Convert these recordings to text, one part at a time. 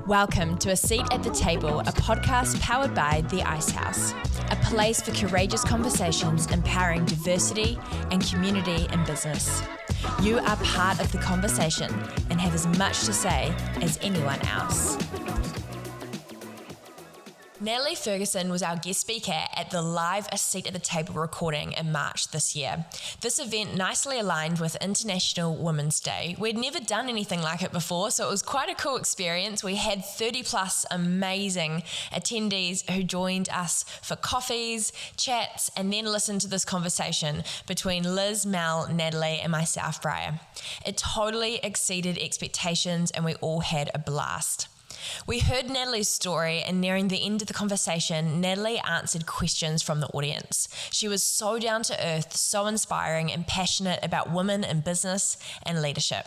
Welcome to A Seat at the Table, a podcast powered by The Ice House, a place for courageous conversations empowering diversity and community in business. You are part of the conversation and have as much to say as anyone else. Natalie Ferguson was our guest speaker at the live A Seat at the Table recording in March this year. This event nicely aligned with International Women's Day. We'd never done anything like it before, so it was quite a cool experience. We had 30 plus amazing attendees who joined us for coffees, chats, and then listened to this conversation between Liz, Mel, Natalie, and myself, Briar. It totally exceeded expectations, and we all had a blast. We heard Natalie's story, and nearing the end of the conversation, Natalie answered questions from the audience. She was so down to earth, so inspiring, and passionate about women in business and leadership.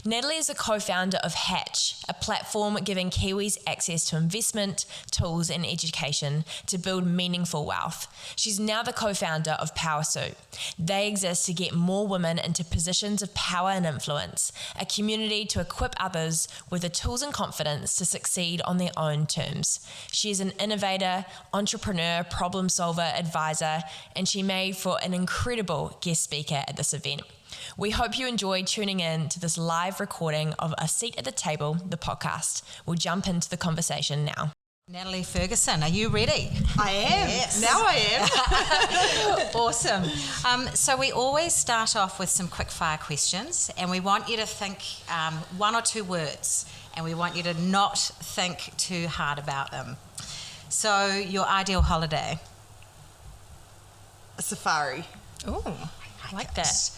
Natalie is a co-founder of Hatch, a platform giving Kiwis access to investment, tools, and education to build meaningful wealth. She's now the co-founder of Powrsuit. They exist to get more women into positions of power and influence, a community to equip others with the tools and confidence to succeed on their own terms. She is an innovator, entrepreneur, problem solver, advisor, and she made for an incredible guest speaker at this event. We hope you enjoyed tuning in to this live recording of A Seat at the Table, the podcast. We'll jump into the conversation now. Natalie Ferguson, are you ready? I am. Yes. Now I am. Awesome. So we always start off with some quick fire questions, and we want you to think one or two words, and we want you to not think too hard about them. So your ideal holiday? A safari. Oh, I like that.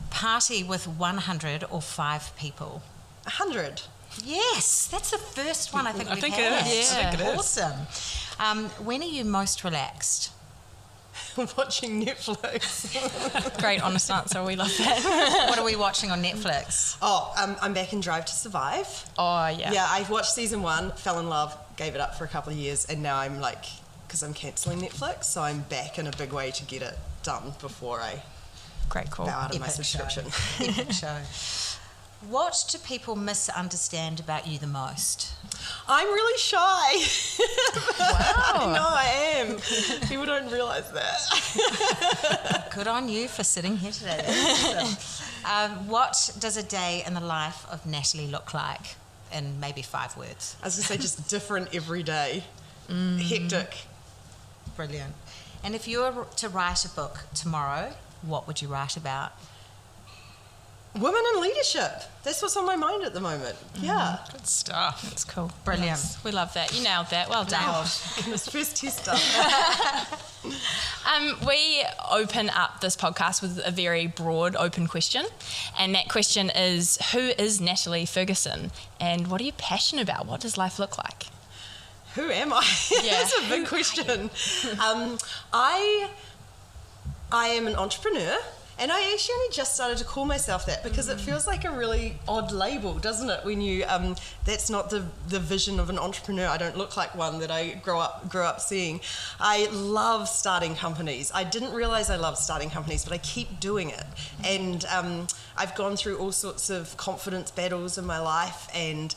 Party with 100 or 5 people? 100. Yes, that's the first one I think we've had. it is. Yeah. I think it is. Awesome. When are you most relaxed? Watching Netflix. Great, honest answer. We love that. What are we watching on Netflix? Oh, I'm back in Drive to Survive. Oh, yeah. Yeah, I watched season 1, fell in love, gave it up for a couple of years, and now I'm because I'm cancelling Netflix, so I'm back in a big way to get it done before I Great call. bow out of my subscription. Epic show. What do people misunderstand about you the most? I'm really shy. Wow. No, I am. People don't realise that. Good on you for sitting here today. What does a day in the life of Natalie look like in maybe 5 words? I was going to say just different every day. Hectic. Brilliant. And if you were to write a book tomorrow, what would you write about? Women in leadership. That's what's on my mind at the moment. Yeah. Good stuff. That's cool. Brilliant. Yes, we love that. You nailed that. Well done. This first tester. We open up this podcast with a very broad, open question. And that question is, who is Natalie Ferguson? And what are you passionate about? What does life look like? Who am I? Yeah. That's a big question. I am an entrepreneur, and I actually only just started to call myself that because it feels like a really odd label, doesn't it? When you that's not the vision of an entrepreneur. I don't look like one that I grew up seeing. I love starting companies. I didn't realize I loved starting companies, but I keep doing it, and I've gone through all sorts of confidence battles in my life, and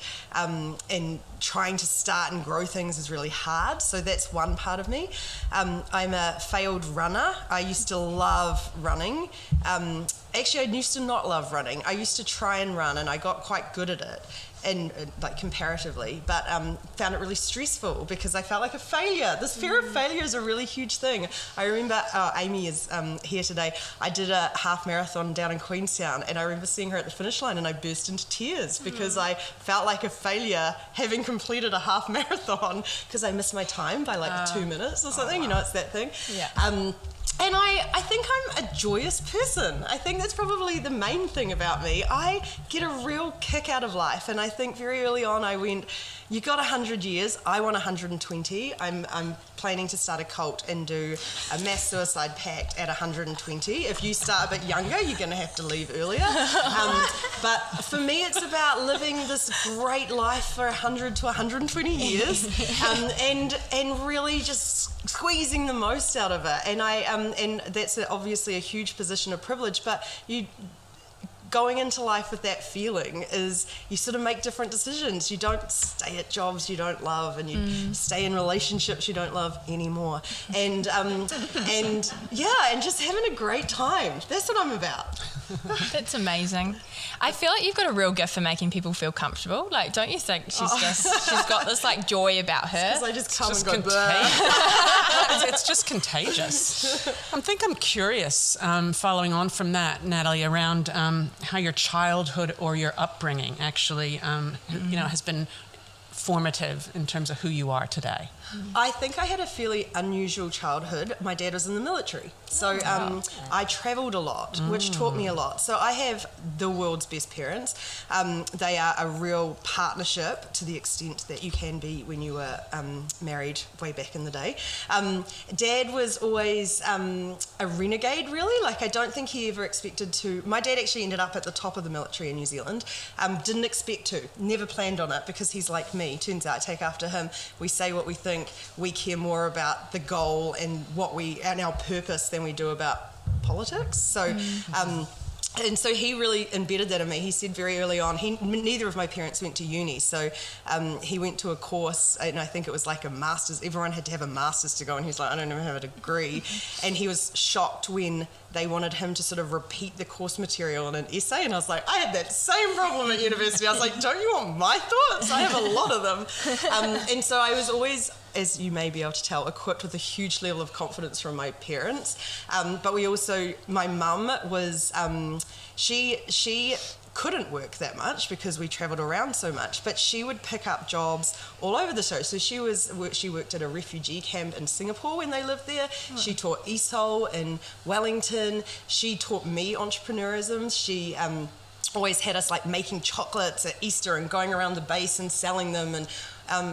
trying to start and grow things is really hard. So that's one part of me. I'm a failed runner. I used to love running. Actually, I used to not love running. I used to try and run, and I got quite good at it, and comparatively, but found it really stressful because I felt like a failure. This fear of failure is a really huge thing. I remember Amy is here today. I did a half marathon down in Queenstown, and I remember seeing her at the finish line, and I burst into tears because I felt like a failure having completed a half marathon because I missed my time by 2 minutes or something. Wow. You know, it's that thing. Yeah. And I think I'm a joyous person. I think that's probably the main thing about me. I get a real kick out of life, and I think very early on I went, you got 100 years, I want 120. I'm planning to start a cult and do a mass suicide pact at 120. If you start a bit younger, you're going to have to leave earlier. But for me, it's about living this great life for 100 to 120 years, and really just squeezing the most out of it. And and that's obviously a huge position of privilege, but going into life with that feeling is you sort of make different decisions. You don't stay at jobs you don't love, and you stay in relationships you don't love anymore. And just having a great time. That's what I'm about. That's amazing. I feel like you've got a real gift for making people feel comfortable. Like, don't you think she's got this like joy about her? Because I just come and go. It's just contagious. I'm curious, following on from that, Natalie, around how your childhood or your upbringing actually, has been formative in terms of who you are today. I think I had a fairly unusual childhood. My dad was in the military, so I travelled a lot, which taught me a lot. So I have the world's best parents. They are a real partnership to the extent that you can be when you were married way back in the day. Dad was always a renegade, really. Like, I don't think he ever expected to. My dad actually ended up at the top of the military in New Zealand. Didn't expect to, never planned on it, because he's like me. Turns out I take after him. We say what we think. We care more about the goal and our purpose than we do about politics. So, and so he really embedded that in me. He said very early on, neither of my parents went to uni, so he went to a course, and I think it was like a master's. Everyone had to have a master's to go, and he was like, I don't even have a degree. And he was shocked when they wanted him to sort of repeat the course material in an essay, and I was like, I had that same problem at university. I was like, don't you want my thoughts? I have a lot of them. And so I was always, as you may be able to tell, equipped with a huge level of confidence from my parents. But we also, my mum was, she couldn't work that much because we travelled around so much, but she would pick up jobs all over the show. So she worked at a refugee camp in Singapore when they lived there. She taught ESOL in Wellington. She taught me entrepreneurism. She always had us like making chocolates at Easter and going around the base and selling them. And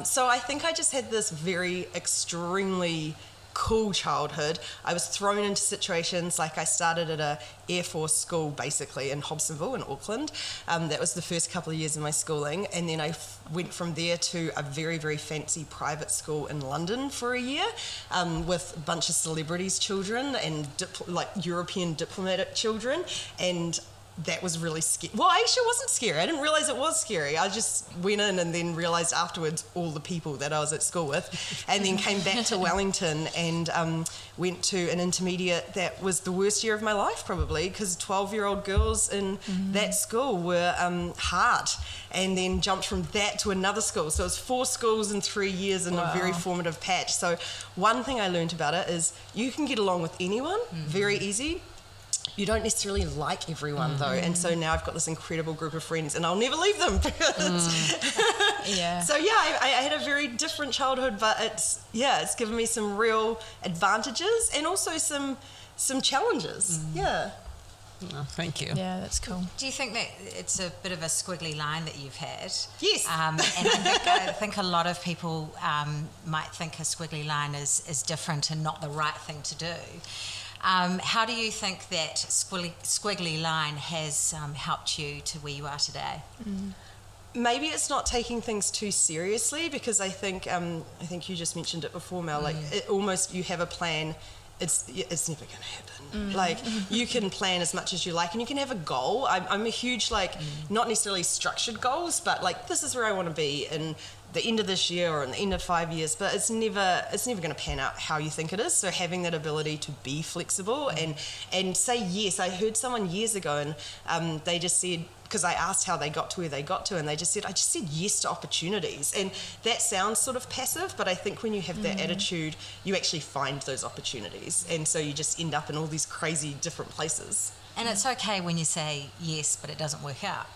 so I think I just had this very extremely cool childhood. I was thrown into situations, like I started at a Air Force school basically in Hobsonville in Auckland. That was the first couple of years of my schooling, and then I went from there to a very, very fancy private school in London for a year with a bunch of celebrities' children and like European diplomatic children, and that was really scary. Well, actually it wasn't scary. I didn't realise it was scary. I just went in and then realised afterwards all the people that I was at school with, and then came back to Wellington and went to an intermediate that was the worst year of my life probably, because 12-year-old girls in that school were hard, and then jumped from that to another school. So it was 4 schools in 3 years in a very formative patch. So one thing I learned about it is you can get along with anyone, very easy. You don't necessarily like everyone though, and so now I've got this incredible group of friends, and I'll never leave them. So I had a very different childhood, but it's given me some real advantages and also some challenges. Oh, thank you. Yeah, that's cool. Do you think that it's a bit of a squiggly line that you've had? Yes. And I think a lot of people might think a squiggly line is different and not the right thing to do. How do you think that squiggly line has helped you to where you are today? Maybe it's not taking things too seriously, because I think you just mentioned it before, Mel. Like you have a plan. It's never going to happen. Like, you can plan as much as you like, and you can have a goal. I'm a huge not necessarily structured goals, but like, this is where I want to be in the end of this year or in the end of 5 years, but it's never going to pan out how you think it is. So having that ability to be flexible and say yes. I heard someone years ago, and they just said, because I asked how they got to where they got to, and they just said, I just said yes to opportunities. And that sounds sort of passive, but I think when you have that attitude, you actually find those opportunities, and so you just end up in all these crazy different places. And it's okay when you say yes, but it doesn't work out.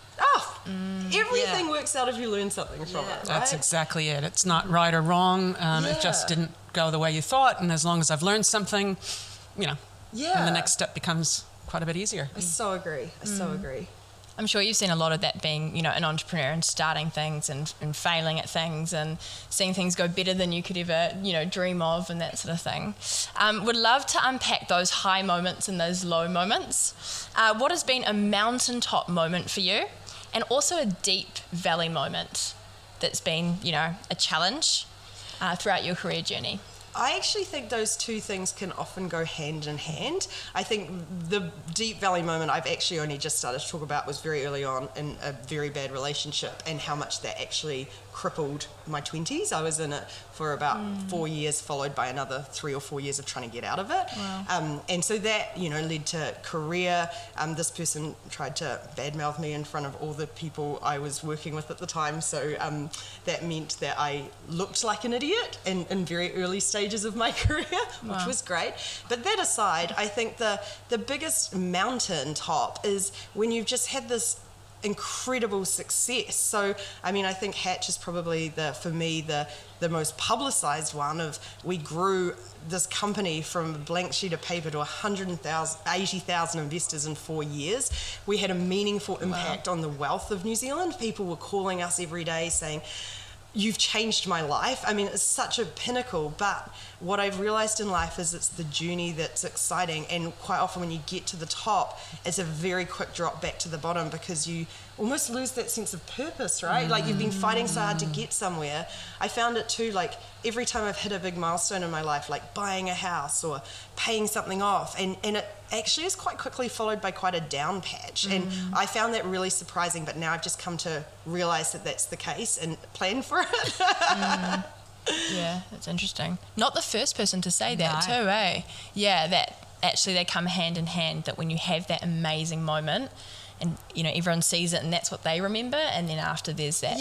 Everything works out if you learn something from it, right? That's exactly it. It's not right or wrong. It just didn't go the way you thought, and as long as I've learned something, then the next step becomes quite a bit easier. I so agree. I'm sure you've seen a lot of that, being, an entrepreneur and starting things and failing at things and seeing things go better than you could ever, dream of, and that sort of thing. Would love to unpack those high moments and those low moments. What has been a mountaintop moment for you, and also a deep valley moment that's been, a challenge throughout your career journey? I actually think those two things can often go hand in hand. I think the Deep Valley moment I've actually only just started to talk about was very early on in a very bad relationship, and how much that actually crippled my 20s. I was in it for about 4 years, followed by another 3 or 4 years of trying to get out of it. Wow. And so that, led to career. This person tried to badmouth me in front of all the people I was working with at the time. So that meant that I looked like an idiot in very early stages of my career, which was great. But that aside, I think the biggest mountain top is when you've just had this incredible success. So, I think Hatch is probably for me the most publicized one. Of we grew this company from a blank sheet of paper to 80,000 investors in 4 years. We had a meaningful impact on the wealth of New Zealand. People were calling us every day saying, "You've changed my life." It's such a pinnacle, but what I've realized in life is it's the journey that's exciting, and quite often when you get to the top, it's a very quick drop back to the bottom, because you almost lose that sense of purpose, right? Like you've been fighting so hard to get somewhere. I found it too, like every time I've hit a big milestone in my life, like buying a house or paying something off, and it actually is quite quickly followed by quite a down patch. And I found that really surprising, but now I've just come to realize that that's the case and plan for it. Yeah, that's interesting. Not the first person to say that too, eh? Yeah, that actually they come hand in hand, that when you have that amazing moment and, everyone sees it and that's what they remember, and then after there's that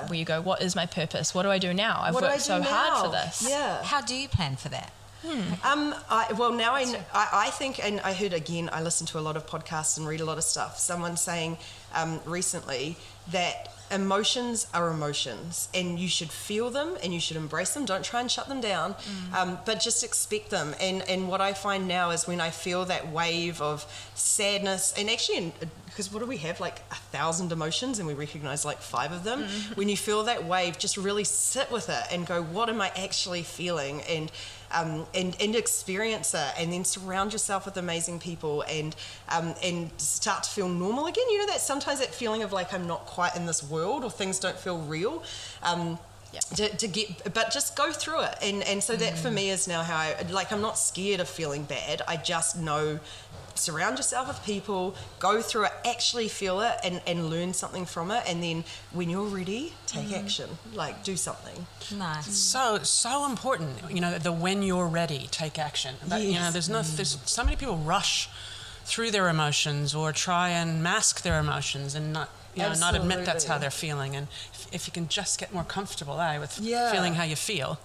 where you go, what is my purpose? What do I do now? I've worked so hard for this. Yeah. How do you plan for that? I think, and I heard again, I listen to a lot of podcasts and read a lot of stuff. Someone saying recently that emotions are emotions, and you should feel them and you should embrace them. Don't try and shut them down, but just expect them. And what I find now is when I feel that wave of sadness, and actually, because what do we have, like 1,000 emotions, and we recognize like 5 of them. When you feel that wave, just really sit with it and go, what am I actually feeling? And experience it, and then surround yourself with amazing people, and start to feel normal again. That sometimes that feeling of like I'm not quite in this world, or things don't feel real. But just go through it, and so that for me is now how I'm not scared of feeling bad. I just know, surround yourself with people, go through it, actually feel it, and learn something from it, and then when you're ready, take action, do something. Nice. So important, the when you're ready, take action. But there's so many people rush through their emotions or try and mask their emotions and not admit that's how they're feeling. And if you can just get more comfortable with feeling how you feel.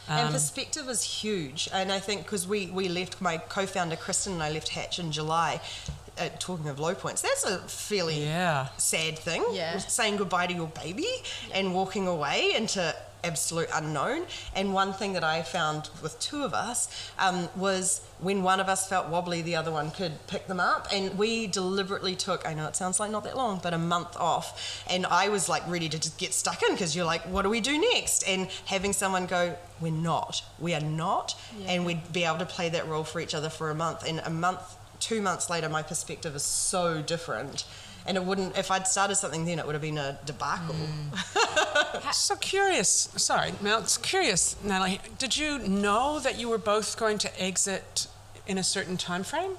And perspective is huge. And I think because we left, my co-founder Kristen and I left Hatch in July, talking of low points, that's a fairly sad thing. Yeah. Saying goodbye to your baby and walking away into absolute unknown. And one thing that I found with 2 of us was when one of us felt wobbly, the other one could pick them up. And we deliberately took, I know it sounds like not that long, but a month off. And I was ready to just get stuck in, because you're like, what do we do next? And having someone go, we are not. And we'd be able to play that role for each other for a month. And 2 months later, my perspective is so different. And it wouldn't, if I'd started something then, it would have been a debacle. So curious. Sorry, Mel, it's curious, Natalie. Did you know that you were both going to exit in a certain time frame?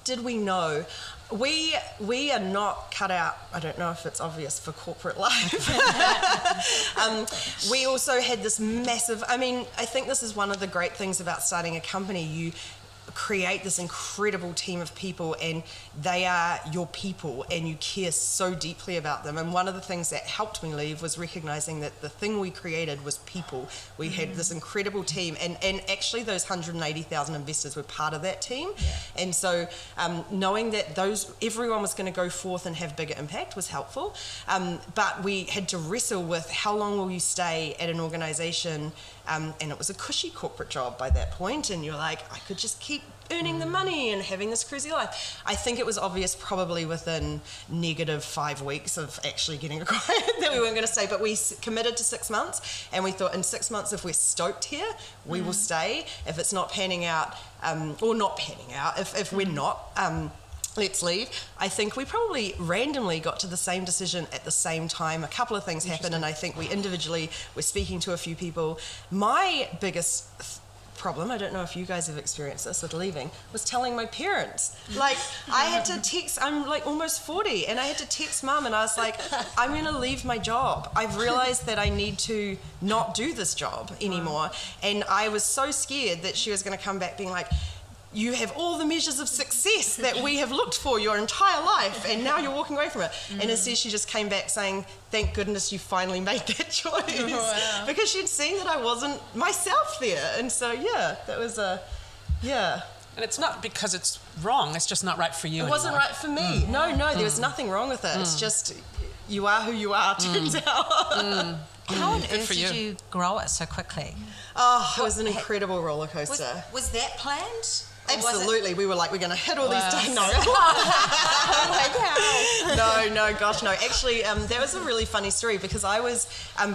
Did we know? We are not cut out, I don't know if it's obvious, for corporate life. We also had this massive, I think this is one of the great things about starting a company. You create this incredible team of people, and they are your people, and you care so deeply about them. And one of the things that helped me leave was recognizing that the thing we created was people. We had this incredible team, and actually those 180,000 investors were part of that team. And so knowing that everyone was going to go forth and have bigger impact was helpful, but we had to wrestle with how long will you stay at an organization. And it was a cushy corporate job by that point, and you're like, I could just keep earning the money and having this crazy life. I think it was obvious probably within negative 5 weeks of actually getting acquired that we weren't going to stay, but we committed to 6 months, and we thought in 6 months, if we're stoked here, we will stay. If it's not panning out, or not panning out, if we're not, let's leave. I think we probably randomly got to the same decision at the same time. A couple of things happened, and I think we individually were speaking to a few people. My biggest problem, I don't know if you guys have experienced this with leaving, was telling my parents. Like, I had to text, I'm like almost 40, and I had to text mum, and I was like, I'm going to leave my job. I've realized that I need to not do this job anymore. And I was so scared that she was going to come back being like, you have all the measures of success that we have looked for your entire life, and now you're walking away from it. And instead she just came back saying, thank goodness you finally made that choice. Wow. Because she'd seen that I wasn't myself there. And so, yeah, that was yeah. And it's not because it's wrong, it's just not right for you It wasn't right for me. No, there was nothing wrong with it. It's just, you are who you are, turns out. How on earth did you grow it so quickly? Oh, it was an incredible roller coaster. Was that planned? Absolutely, we were like, we're going to hit all these days. No. No, gosh, no. Actually, that was a really funny story because I was,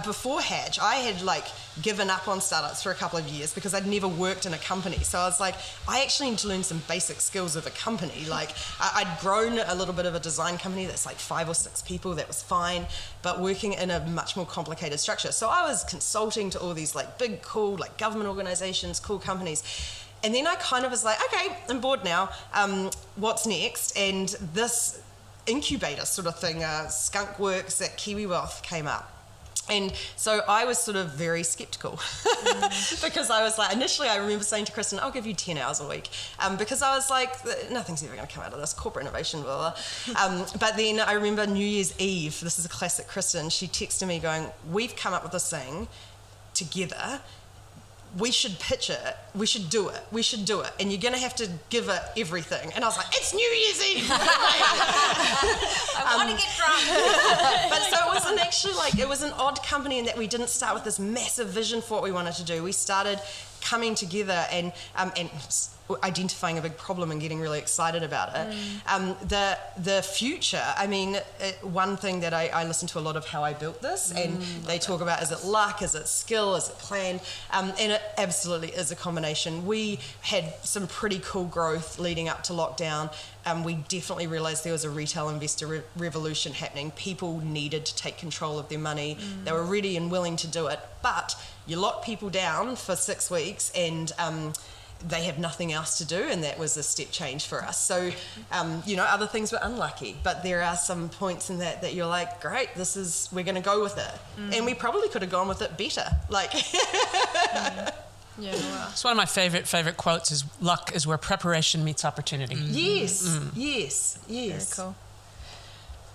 before Hatch, I had like given up on startups for a couple of years because I'd never worked in a company. So I was like, I actually need to learn some basic skills of a company. Like, I'd grown a little bit of a design company that's like 5 or 6 people, that was fine, but working in a much more complicated structure. So I was consulting to all these like big, cool, like government organizations, cool companies. And then I kind of was like, okay, I'm bored now. What's next? And this incubator sort of thing, Skunk Works at Kiwi Wealth came up. And so I was sort of very skeptical because I was like, initially I remember saying to Kristen, I'll give you 10 hours a week, because I was like, nothing's ever going to come out of this, corporate innovation, blah, blah. But then I remember New Year's Eve, this is a classic Kristen, she texted me going, we've come up with this thing together. We should pitch it, we should do it, and you're going to have to give it everything. And I was like, it's New Year's Eve! I want to get drunk. But so it wasn't actually like, it was an odd company in that we didn't start with this massive vision for what we wanted to do. We started coming together and identifying a big problem and getting really excited about it. The future, I mean, one thing that I listen to a lot of how I built this, and they talk about, is it luck, is it skill, is it plan, and it absolutely is a combination. We had some pretty cool growth leading up to lockdown. We definitely realised there was a retail investor revolution happening. People needed to take control of their money. They were ready and willing to do it, but you lock people down for 6 weeks and they have nothing else to do, and that was a step change for us. So, other things were unlucky, but there are some points in that you're like, great, we're going to go with it. And we probably could have gone with it better. Like, Yeah, wow. It's one of my favorite quotes is, luck is where preparation meets opportunity. Yes. Very cool.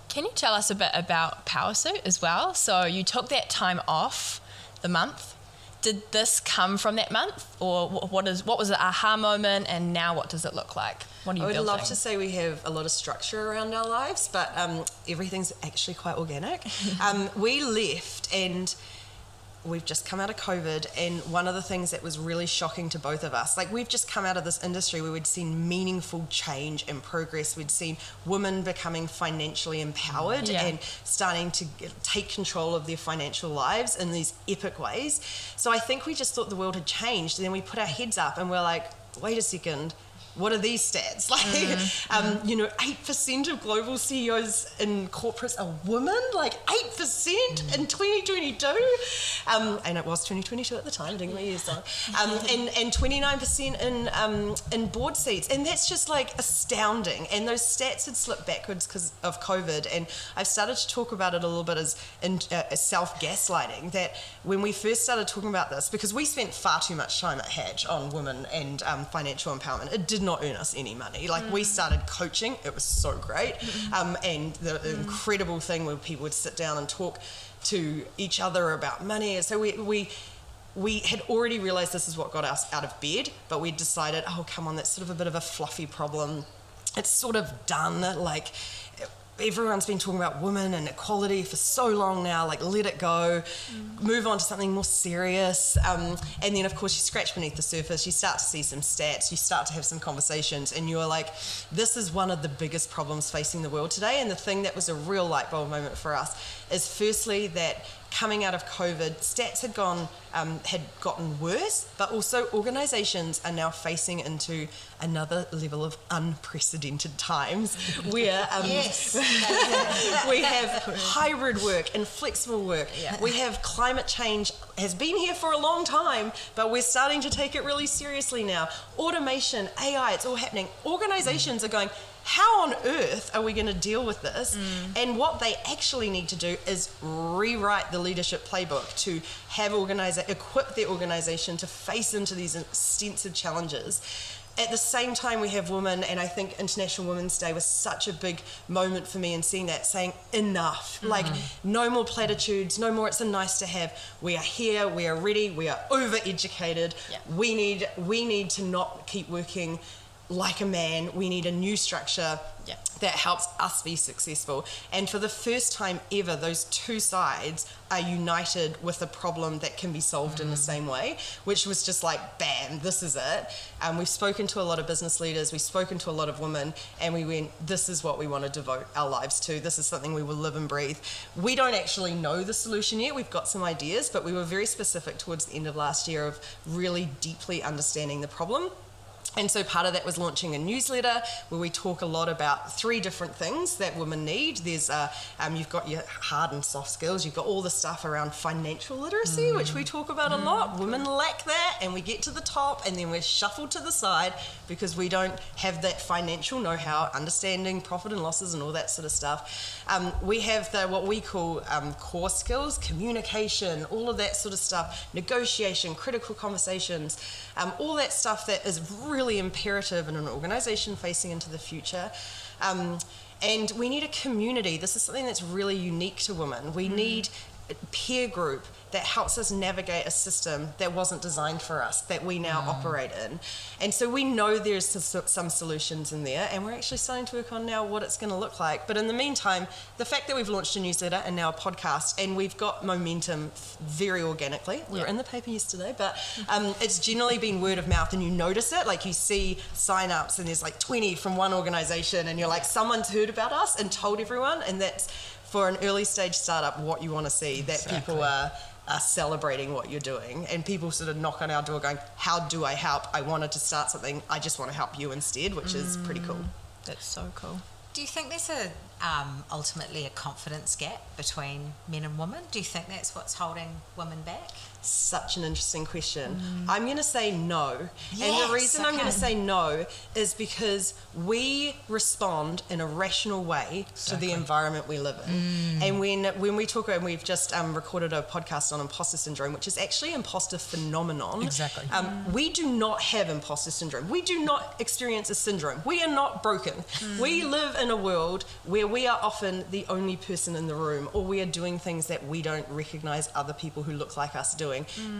Can you tell us a bit about Powrsuit as well? So you took that time off the month. Did this come from that month, or what was the aha moment, and now what does it look like? What are you building? I would love to say we have a lot of structure around our lives, but everything's actually quite organic. We left, and we've just come out of COVID, and one of the things that was really shocking to both of us, like, we've just come out of this industry where we'd seen meaningful change and progress. We'd seen women becoming financially empowered and starting to take control of their financial lives in these epic ways. So I think we just thought the world had changed, and then we put our heads up and we're like, wait a second, what are these stats? Like, 8% of global CEOs in corporates are women, like 8% in 2022. And it was 2022 at the time, didn't we? Yes, and 29% in board seats. And that's just like astounding. And those stats had slipped backwards because of COVID. And I've started to talk about it a little bit as self-gaslighting, that when we first started talking about this, because we spent far too much time at Hatch on women and financial empowerment, it did not earn us any money. Like, we started coaching, it was so great, and the incredible thing where people would sit down and talk to each other about money. So we had already realized this is what got us out of bed, but we decided, oh, come on, that's sort of a bit of a fluffy problem. It's sort of done. Like, everyone's been talking about women and equality for so long now, like, let it go, move on to something more serious. And then, of course, you scratch beneath the surface, you start to see some stats, you start to have some conversations, and you're like, this is one of the biggest problems facing the world today. And the thing that was a real light bulb moment for us is, firstly, that coming out of COVID, stats had gotten worse, but also organisations are now facing into another level of unprecedented times where we have hybrid work and flexible work. Yeah. We have climate change has been here for a long time, but we're starting to take it really seriously now. Automation, AI, it's all happening. Organisations are going, how on earth are we going to deal with this? And what they actually need to do is rewrite the leadership playbook to have equip their organisation to face into these extensive challenges. At the same time, we have women, and I think International Women's Day was such a big moment for me in seeing that, saying enough. Like, no more platitudes, no more it's a nice to have. We are here, we are ready, we are over-educated. Yeah. We need to not keep working like a man. We need a new structure that helps us be successful. And for the first time ever, those two sides are united with a problem that can be solved in the same way, which was just like, bam, this is it. We've spoken to a lot of business leaders, we've spoken to a lot of women, and we went, this is what we want to devote our lives to. This is something we will live and breathe. We don't actually know the solution yet. We've got some ideas, but we were very specific towards the end of last year of really deeply understanding the problem. And so part of that was launching a newsletter where we talk a lot about 3 different things that women need. There's, you've got your hard and soft skills. You've got all the stuff around financial literacy, which we talk about a lot. Women lack that, and we get to the top, and then we're shuffled to the side because we don't have that financial know-how, understanding profit and losses and all that sort of stuff. We have what we call core skills, communication, all of that sort of stuff, negotiation, critical conversations, all that stuff that is really imperative in an organisation facing into the future. And we need a community. This is something that's really unique to women. We need a peer group that helps us navigate a system that wasn't designed for us, that we now operate in. And so we know there's some solutions in there, and we're actually starting to work on now what it's going to look like. But in the meantime, the fact that we've launched a newsletter and now a podcast, and we've got momentum very organically. We were in the paper yesterday, but it's generally been word of mouth, and you notice it. Like, you see sign-ups, and there's like 20 from one organisation, and you're like, someone's heard about us and told everyone, and that's, for an early stage startup, what you want to see, that people are celebrating what you're doing, and people sort of knock on our door going, how do I help? I wanted to start something, I just want to help you instead, which is pretty cool. That's so cool. Do you think there's ultimately a confidence gap between men and women? Do you think that's what's holding women back? Such an interesting question. I'm going to say no. Yes, and the reason I'm going to say no is because we respond in a rational way to the environment we live in. And when we talk, and we've just recorded a podcast on imposter syndrome, which is actually imposter phenomenon. Exactly. We do not have imposter syndrome. We do not experience a syndrome. We are not broken. We live in a world where we are often the only person in the room, or we are doing things that we don't recognize other people who look like us doing.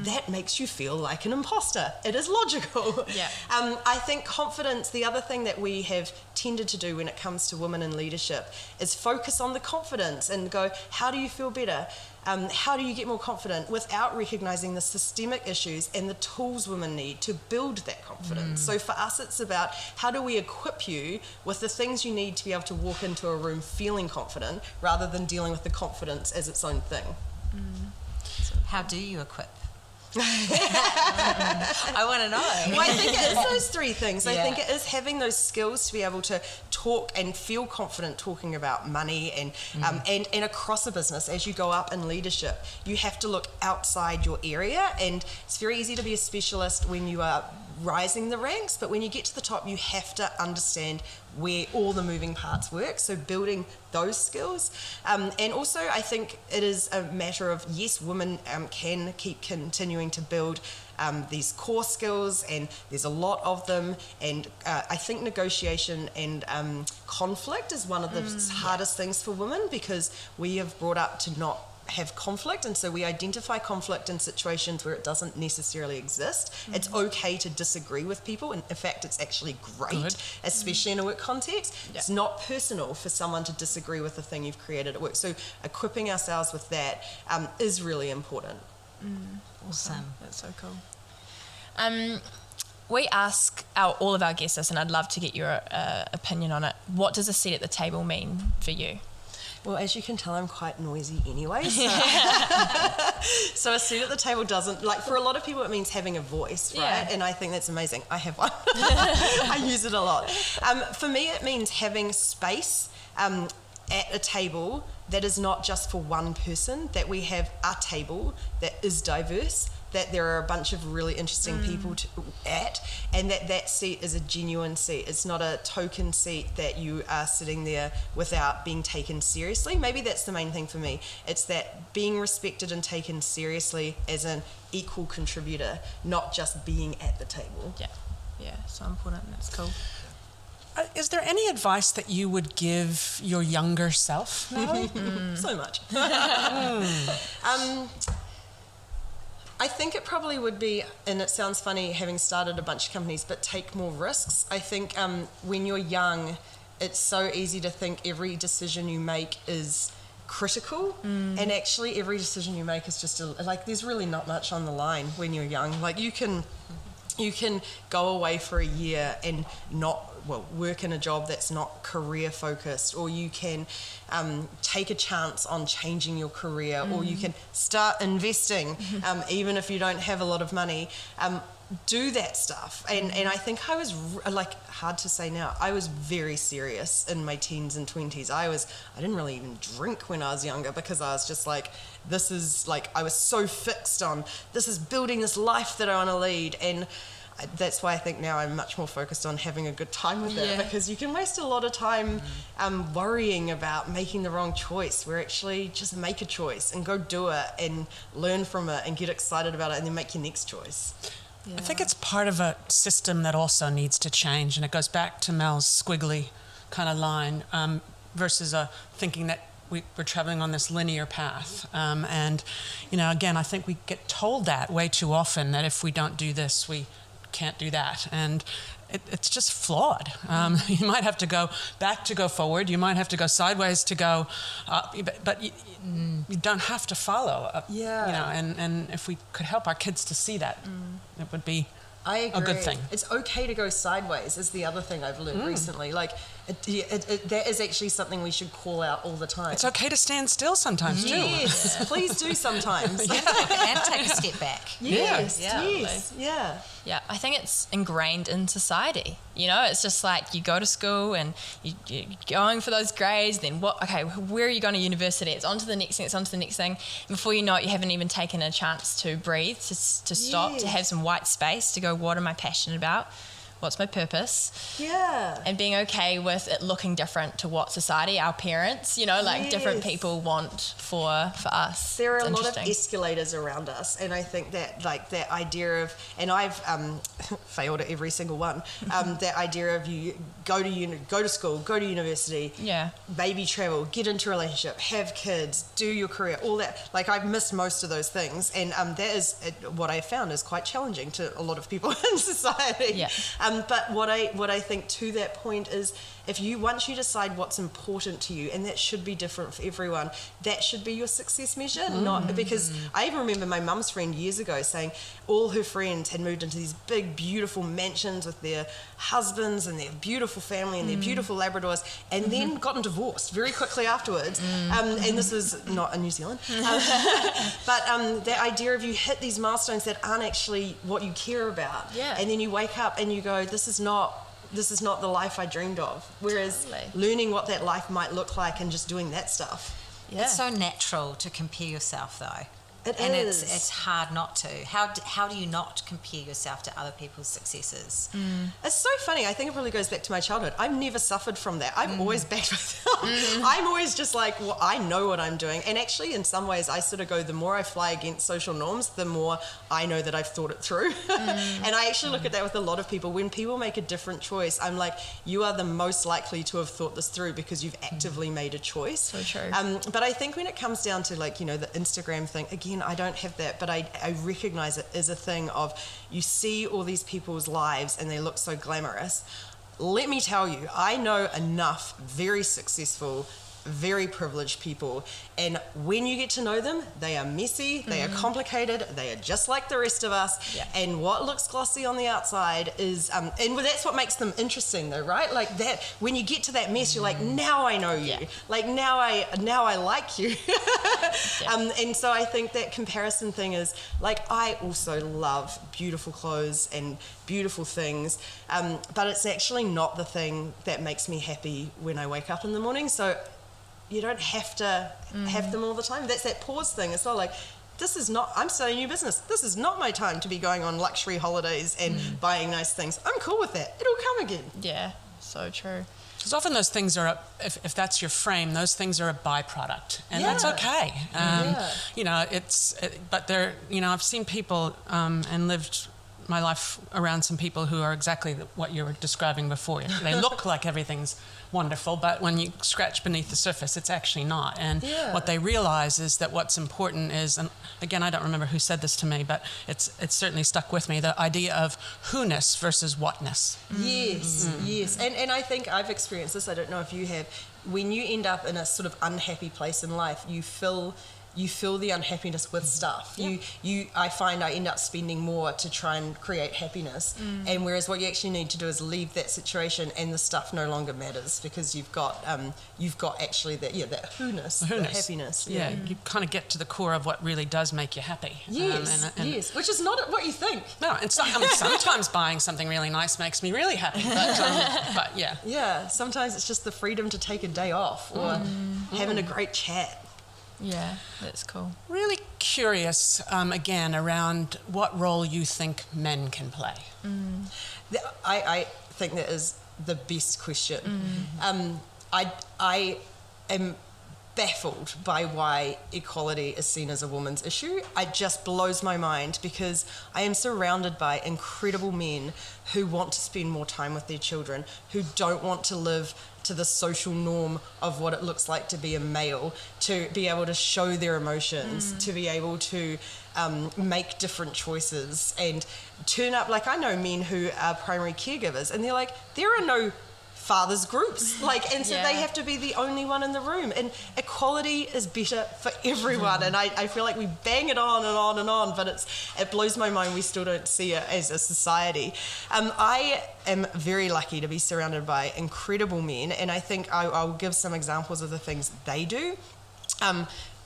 That makes you feel like an imposter. It is logical. Yeah. I think confidence, the other thing that we have tended to do when it comes to women in leadership is focus on the confidence and go, how do you feel better? How do you get more confident, without recognizing the systemic issues and the tools women need to build that confidence? So for us, it's about how do we equip you with the things you need to be able to walk into a room feeling confident, rather than dealing with the confidence as its own thing. How do you equip? I want to know. Well, I think it is those 3 things. I think it is having those skills to be able to talk and feel confident talking about money, and across a business. As you go up in leadership, you have to look outside your area, and it's very easy to be a specialist when you are rising the ranks, but when you get to the top, you have to understand where all the moving parts work. So building those skills, and also I think it is a matter of, yes, women can keep continuing to build these core skills, and there's a lot of them, and I think negotiation and conflict is one of the hardest things for women, because we have brought up to not have conflict, and so we identify conflict in situations where it doesn't necessarily exist. It's okay to disagree with people, and in fact it's actually great, especially in a work context. It's not personal for someone to disagree with the thing you've created at work, so equipping ourselves with that is really important. Awesome. That's so cool. We ask all of our guests this, and I'd love to get your opinion on it. What does a seat at the table mean for you? Well, as you can tell, I'm quite noisy anyway. So, so a seat at the table doesn't, like, for a lot of people, it means having a voice, right? Yeah. And I think that's amazing. I have one. I use it a lot. For me, it means having space at a table that is not just for one person, that we have a table that is diverse, that there are a bunch of really interesting people and that seat is a genuine seat. It's not a token seat that you are sitting there without being taken seriously. Maybe that's the main thing for me. It's that being respected and taken seriously as an equal contributor, not just being at the table. Yeah, so important. That's cool. Is there any advice that you would give your younger self, Natalie? So much. I think it probably would be, and it sounds funny having started a bunch of companies, but take more risks. I think when you're young, it's so easy to think every decision you make is critical, and actually every decision you make is just like, there's really not much on the line when you're young. Like, you can go away for a year and not work in a job that's not career focused, or you can take a chance on changing your career, or you can start investing even if you don't have a lot of money. Do that stuff. And I think I was, like, hard to say now, I was very serious in my teens and 20s. I didn't really even drink when I was younger, because I was just like, this is like, I was so fixed on, this is building this life that I want to lead. And that's why I think now I'm much more focused on having a good time with it, because you can waste a lot of time worrying about making the wrong choice, where actually just make a choice and go do it and learn from it and get excited about it and then make your next choice. I think it's part of a system that also needs to change, and it goes back to Mel's squiggly kind of line versus thinking that we're traveling on this linear path. And, again, I think we get told that way too often, that if we don't do this, we can't do that, and it's just flawed. You might have to go back to go forward, you might have to go sideways to go up, but you don't have to follow up. And if we could help our kids to see that, it would be I agree. a good thing. It's okay to go sideways is the other thing I've learned recently. Like, that is actually something we should call out all the time. It's okay to stand still sometimes too. Yes, please do sometimes. And take a step back. Yes, Yeah. yes, yeah. Yeah, I think it's ingrained in society. It's just like you go to school and you're going for those grades, then where are you going to university? It's on to the next thing, it's on to the next thing. And before you know it, you haven't even taken a chance to breathe, to stop, to have some white space, to go, what am I passionate about? What's my purpose? Yeah. And being okay with it looking different to what society, our parents, different people want for us. There are It's a lot of interesting. escalators around us, and I think that, like, that idea of, and I've failed at every single one, that idea of you go to school, go to university, baby travel, get into a relationship, have kids, do your career, all that. Like, I've missed most of those things, and that is what I found is quite challenging to a lot of people in society. Yeah. But what I think to that point is, once you decide what's important to you, and that should be different for everyone, that should be your success measure. Not because I even remember my mum's friend years ago saying all her friends had moved into these big, beautiful mansions with their husbands and their beautiful family and their beautiful Labradors, and then gotten divorced very quickly afterwards. And this is not in New Zealand. But the idea of you hit these milestones that aren't actually what you care about, and then you wake up and you go, this is not the life I dreamed of. Whereas learning what that life might look like and just doing that stuff. Yeah. It's so natural to compare yourself, though. It and is. it's hard not to. How do you not compare yourself to other people's successes? It's so funny. I think it really goes back to my childhood. I've never suffered from that. I've always backed myself. I'm always just like, well, I know what I'm doing. And actually, in some ways, I sort of go, the more I fly against social norms, the more I know that I've thought it through. And I actually look at that with a lot of people. When people make a different choice, I'm like, you are the most likely to have thought this through because you've actively made a choice. So true. But I think when it comes down to, like, the Instagram thing, again, I don't have that, but I recognize it as a thing of, you see all these people's lives and they look so glamorous. Let me tell you, I know enough very successful very privileged people, and when you get to know them, they are messy, they are complicated, they are just like the rest of us. And what looks glossy on the outside is and that's what makes them interesting though, right? Like that, when you get to that mess, you're like, now I know you, like now I like you. And so I think that comparison thing is like, I also love beautiful clothes and beautiful things, but it's actually not the thing that makes me happy when I wake up in the morning. So you don't have to have them all the time. That's that pause thing. It's not like, I'm starting a new business. This is not my time to be going on luxury holidays and buying nice things. I'm cool with that. It'll come again. Yeah, so true. Because often those things are, if that's your frame, those things are a byproduct, and that's okay. You know, but they're, you know, I've seen people and lived my life around some people who are exactly what you were describing before. They look like everything's wonderful, but when you scratch beneath the surface, it's actually not. And what they realize is that what's important is, and again, I don't remember who said this to me, but it's certainly stuck with me, the idea of who-ness versus what-ness. Yes. And I think I've experienced this, I don't know if you have, when you end up in a sort of unhappy place in life, you fill the unhappiness with stuff. I find I end up spending more to try and create happiness, and whereas what you actually need to do is leave that situation, and the stuff no longer matters, because you've got actually that who-ness, the happiness. You kind of get to the core of what really does make you happy. Yes, which is not what you think. No, it's not. I mean, sometimes buying something really nice makes me really happy, but yeah. Yeah, sometimes it's just the freedom to take a day off or having a great chat. Yeah, that's cool. Really curious, again, around what role you think men can play. I think that is the best question. I am baffled by why equality is seen as a woman's issue. It just blows my mind, because I am surrounded by incredible men who want to spend more time with their children, who don't want to live to the social norm of what it looks like to be a male, to be able to show their emotions, to be able to make different choices and turn up. Like, I know men who are primary caregivers, and they're like, there are no fathers groups, like, and so they have to be the only one in the room, and equality is better for everyone. And I feel like we bang it on and on and on, but it blows my mind we still don't see it as a society. I am very lucky to be surrounded by incredible men, and I think I'll give some examples of the things they do.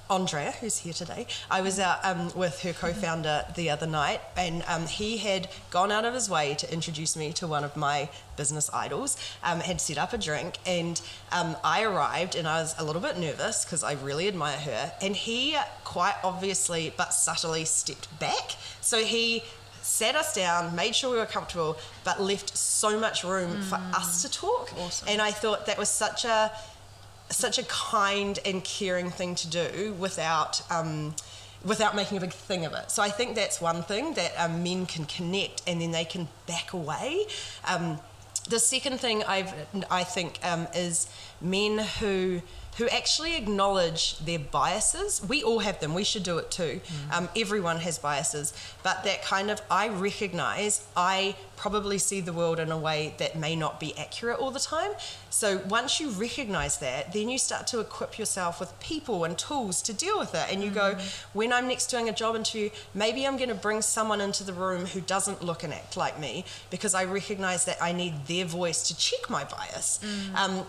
Andrea, who's here today, I was out with her co-founder the other night, and he had gone out of his way to introduce me to one of my business idols, had set up a drink, and I arrived and I was a little bit nervous because I really admire her, and he quite obviously but subtly stepped back. So he sat us down, made sure we were comfortable, but left so much room for us to talk. Awesome. And I thought that was such a kind and caring thing to do without making a big thing of it. So I think that's one thing, that men can connect and then they can back away. The second thing I think is men who actually acknowledge their biases. We all have them. We should do it too. Everyone has biases. But that kind of, I recognise I probably see the world in a way that may not be accurate all the time. So once you recognise that, then you start to equip yourself with people and tools to deal with it. And you go, when I'm next doing a job interview, maybe I'm going to bring someone into the room who doesn't look and act like me, because I recognise that I need their voice to check my bias.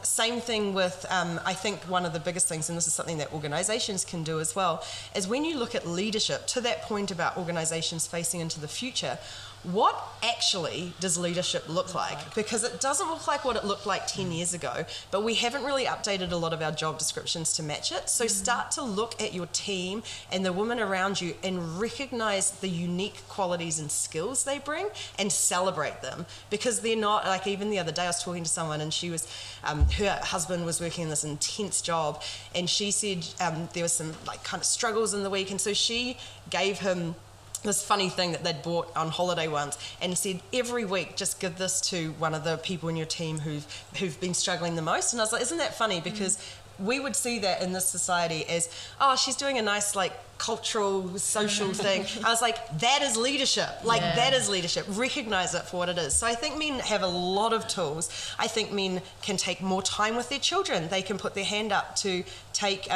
Same thing with, I think one of the biggest things, and this is something that organisations can do as well, is when you look at leadership, to that point about organisations facing into the future, what actually does leadership look like? Because it doesn't look like what it looked like 10 years ago, but we haven't really updated a lot of our job descriptions to match it. So start to look at your team and the women around you and recognise the unique qualities and skills they bring and celebrate them, because they're not, like, even the other day I was talking to someone and she was, her husband was working in this intense job, and she said there was some like kind of struggles in the week, and so she gave him this funny thing that they'd bought on holiday once, and said, every week just give this to one of the people in your team who've been struggling the most. And I was like, isn't that funny? Because we would see that in this society as, oh, she's doing a nice like cultural, social thing. I was like, that is leadership. That is leadership. Recognize it for what it is. So I think men have a lot of tools. I think men can take more time with their children. They can put their hand up to take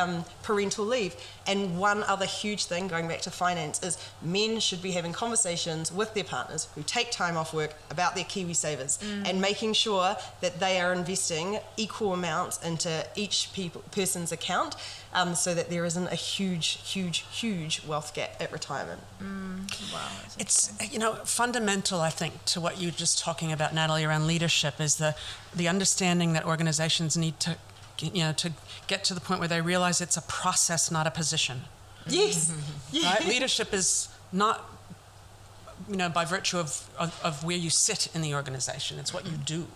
parental leave. And one other huge thing, going back to finance, is men should be having conversations with their partners who take time off work about their KiwiSavers and making sure that they are investing equal amounts into each person's account, so that there isn't a huge wealth gap at retirement. Wow. It's, fundamental, I think, to what you were just talking about, Natalie, around leadership is the understanding that organizations need to get to the point where they realize it's a process, not a position. Yes. Right? Leadership is not, by virtue of where you sit in the organization. It's what you do.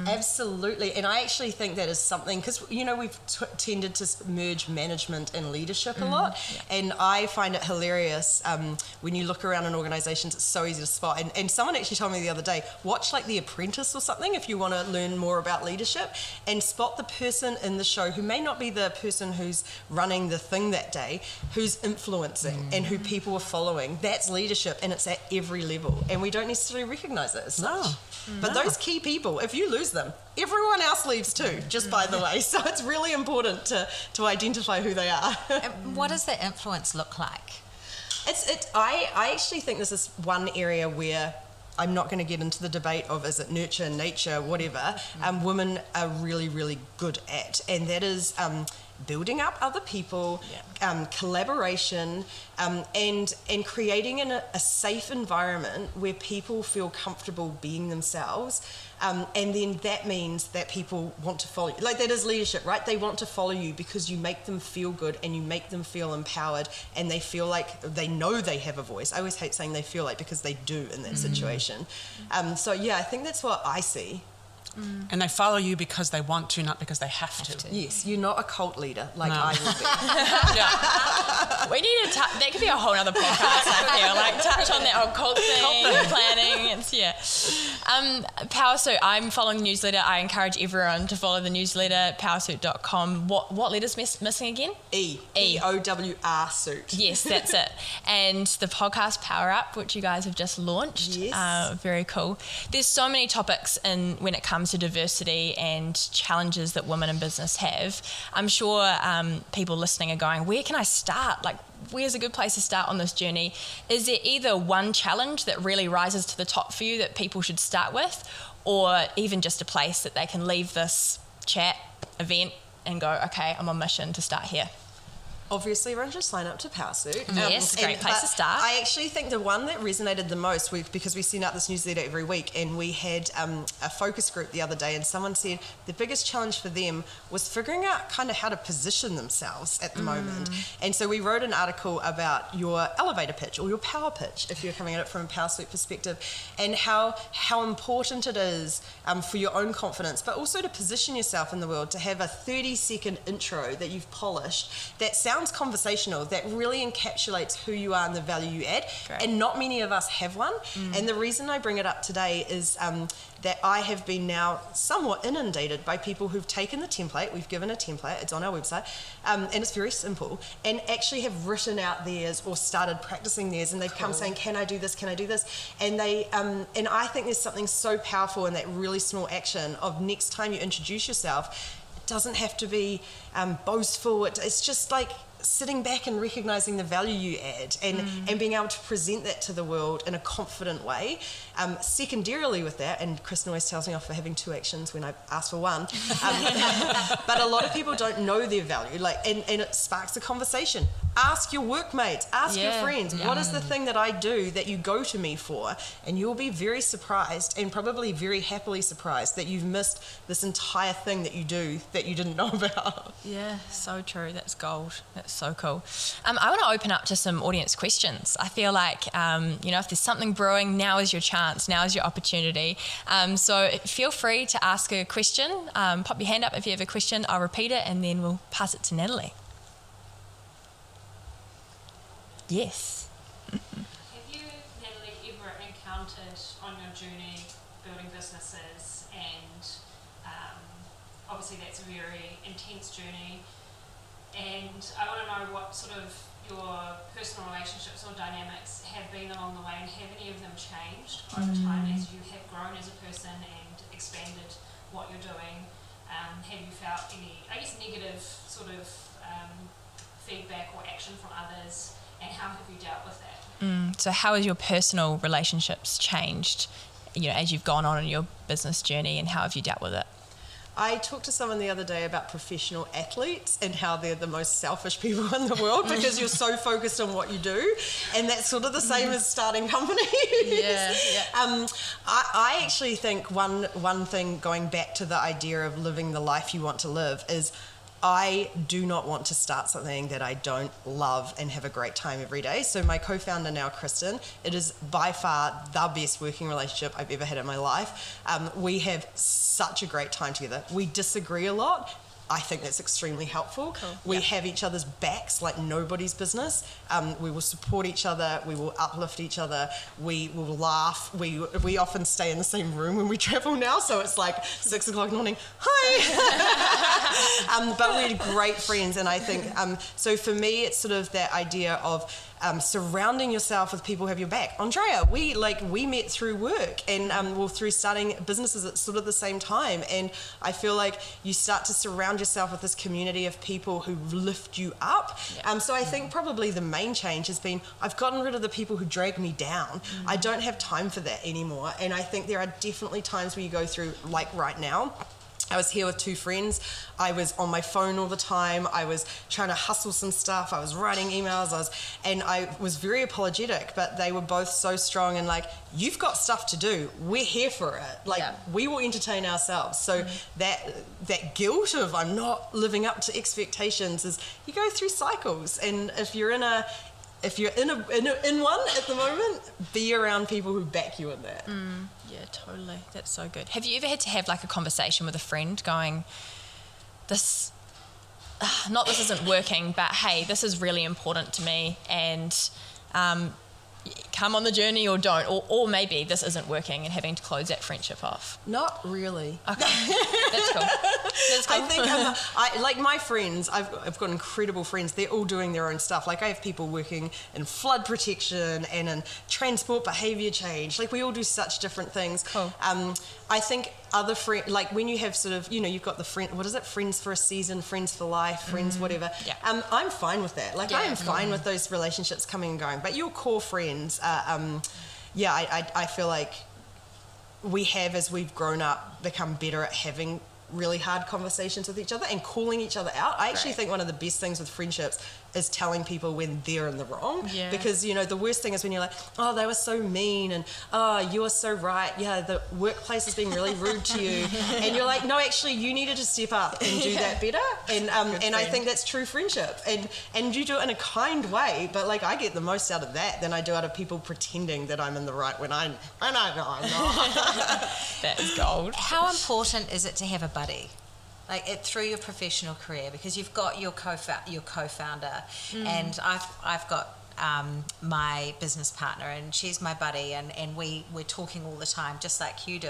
Absolutely. And I actually think that is something, because we've tended to merge management and leadership a lot, and I find it hilarious when you look around in organizations. It's so easy to spot, and someone actually told me the other day, watch like The Apprentice or something if you want to learn more about leadership, and spot the person in the show who may not be the person who's running the thing that day, who's influencing and who people are following. That's leadership, and it's at every level, and we don't necessarily recognize it as such. But those key people, if you lose them, everyone else leaves too, just by the way. So it's really important to identify who they are. And what does the influence look like? I actually think this is one area where I'm not going to get into the debate of is it nurture, nature, whatever, women are really, really good at. And that is building up other people, collaboration, and creating a safe environment where people feel comfortable being themselves. And then that means that people want to follow you. Like, that is leadership, right? They want to follow you because you make them feel good and you make them feel empowered, and they feel like they know they have a voice. I always hate saying they feel like, because they do in that situation. So I think that's what I see. And they follow you because they want to, not because they have to. Yes, you're not a cult leader like No. I will be. We need to that could be a whole other podcast, I feel, like touch on that whole cult thing, planning. It's Powrsuit, I'm following the newsletter. I encourage everyone to follow the newsletter, powrsuit.com. What letter's missing again? E. EOWR suit. Yes, that's it. And the podcast Power Up, which you guys have just launched. Yes. Very cool. There's so many topics when it comes to diversity and challenges that women in business have. I'm sure people listening are going, where can I start? Like, where's a good place to start on this journey? Is there either one challenge that really rises to the top for you that people should start with, or even just a place that they can leave this chat, event, and go, okay, I'm on mission to start here? Obviously, everyone should sign up to Powrsuit. Yes, great place to start. I actually think the one that resonated the most, because we send out this newsletter every week, and we had a focus group the other day, and someone said the biggest challenge for them was figuring out kind of how to position themselves at the moment. And so we wrote an article about your elevator pitch or your power pitch, if you're coming at it from a Powrsuit perspective, and how important it is for your own confidence, but also to position yourself in the world, to have a 30-second intro that you've polished that sounds conversational, that really encapsulates who you are and the value you add. Great. And not many of us have one. And the reason I bring it up today is that I have been now somewhat inundated by people who've taken the template. We've given a template, it's on our website, and it's very simple, and actually have written out theirs or started practicing theirs, and they've come saying, can I do this, can I do this? And they and I think there's something so powerful in that really small action of next time you introduce yourself, it doesn't have to be boastful. It's just like sitting back and recognizing the value you add, and being able to present that to the world in a confident way. Secondarily with that, and Kristen always tells me off for having two actions when I ask for one, but a lot of people don't know their value, and it sparks a conversation. Ask your workmates, ask your friends, what is the thing that I do that you go to me for? And you'll be very surprised, and probably very happily surprised, that you've missed this entire thing that you do that you didn't know about. Yeah, so true. That's gold. That's so cool. I want to open up to some audience questions. I feel like, if there's something brewing, now is your chance. Now is your opportunity. So feel free to ask a question. Pop your hand up if you have a question. I'll repeat it, and then we'll pass it to Natalie. Yes. Have you, Natalie, ever encountered on your journey building businesses, and obviously that's a very intense journey, and I want to know what sort of your personal relationships or dynamics have been along the way, and have any of them changed over time as you have grown as a person and expanded what you're doing? Have you felt any, I guess, negative sort of feedback or action from others, and how have you dealt with that? So how has your personal relationships changed, as you've gone on in your business journey, and how have you dealt with it? I talked to someone the other day about professional athletes and how they're the most selfish people in the world because you're so focused on what you do, and that's sort of the same as starting companies. I actually think one thing, going back to the idea of living the life you want to live, is I do not want to start something that I don't love and have a great time every day. So my co-founder now, Kristen, it is by far the best working relationship I've ever had in my life. We have such a great time together. We disagree a lot. I think that's extremely helpful. Cool. We have each other's backs like nobody's business. We will support each other. We will uplift each other. We will laugh. We often stay in the same room when we travel now, so it's like 6 o'clock in the morning. Hi. But we're great friends, and I think so. For me, it's sort of that idea of surrounding yourself with people who have your back. Andrea, we met through work and through starting businesses at sort of the same time, and I feel like you start to surround yourself with this community of people who lift you up. So I think probably the main change has been I've gotten rid of the people who drag me down. I don't have time for that anymore, and I think there are definitely times where you go through, like right now. I was here with 2 friends. I was on my phone all the time. I was trying to hustle some stuff. I was writing emails. And I was very apologetic, but they were both so strong and like, you've got stuff to do. We're here for it. Like, we will entertain ourselves. So that guilt of I'm not living up to expectations is, you go through cycles. And if you're in one at the moment, be around people who back you in that. Yeah, totally. That's so good. Have you ever had to have like a conversation with a friend going, this isn't working, but hey, this is really important to me, and come on the journey or don't, or maybe this isn't working and having to close that friendship off? Not really. Okay, that's cool. I think like my friends, I've got incredible friends. They're all doing their own stuff. Like I have people working in flood protection and in transport behaviour change. Like we all do such different things. Cool. I think other friends, like when you have sort of, you've got the friends for a season, friends for life, friends whatever. Yeah. I'm fine with that. Like I am fine with those relationships coming and going. But your core friends, I feel like we have, as we've grown up, become better at having really hard conversations with each other and calling each other out. I actually think one of the best things with friendships is telling people when they're in the wrong. Yeah. Because, the worst thing is when you're like, oh, they were so mean, and oh, you are so right. Yeah, the workplace is being really rude to you. And you're like, no, actually, you needed to step up and do that better. And I think that's true friendship. And you do it in a kind way, but like I get the most out of that than I do out of people pretending that I'm in the right when I know I'm not. That is gold. How important is it to have a buddy? Like through your professional career, because you've got your co-founder, and I've got my business partner, and she's my buddy, and we're talking all the time, just like you do,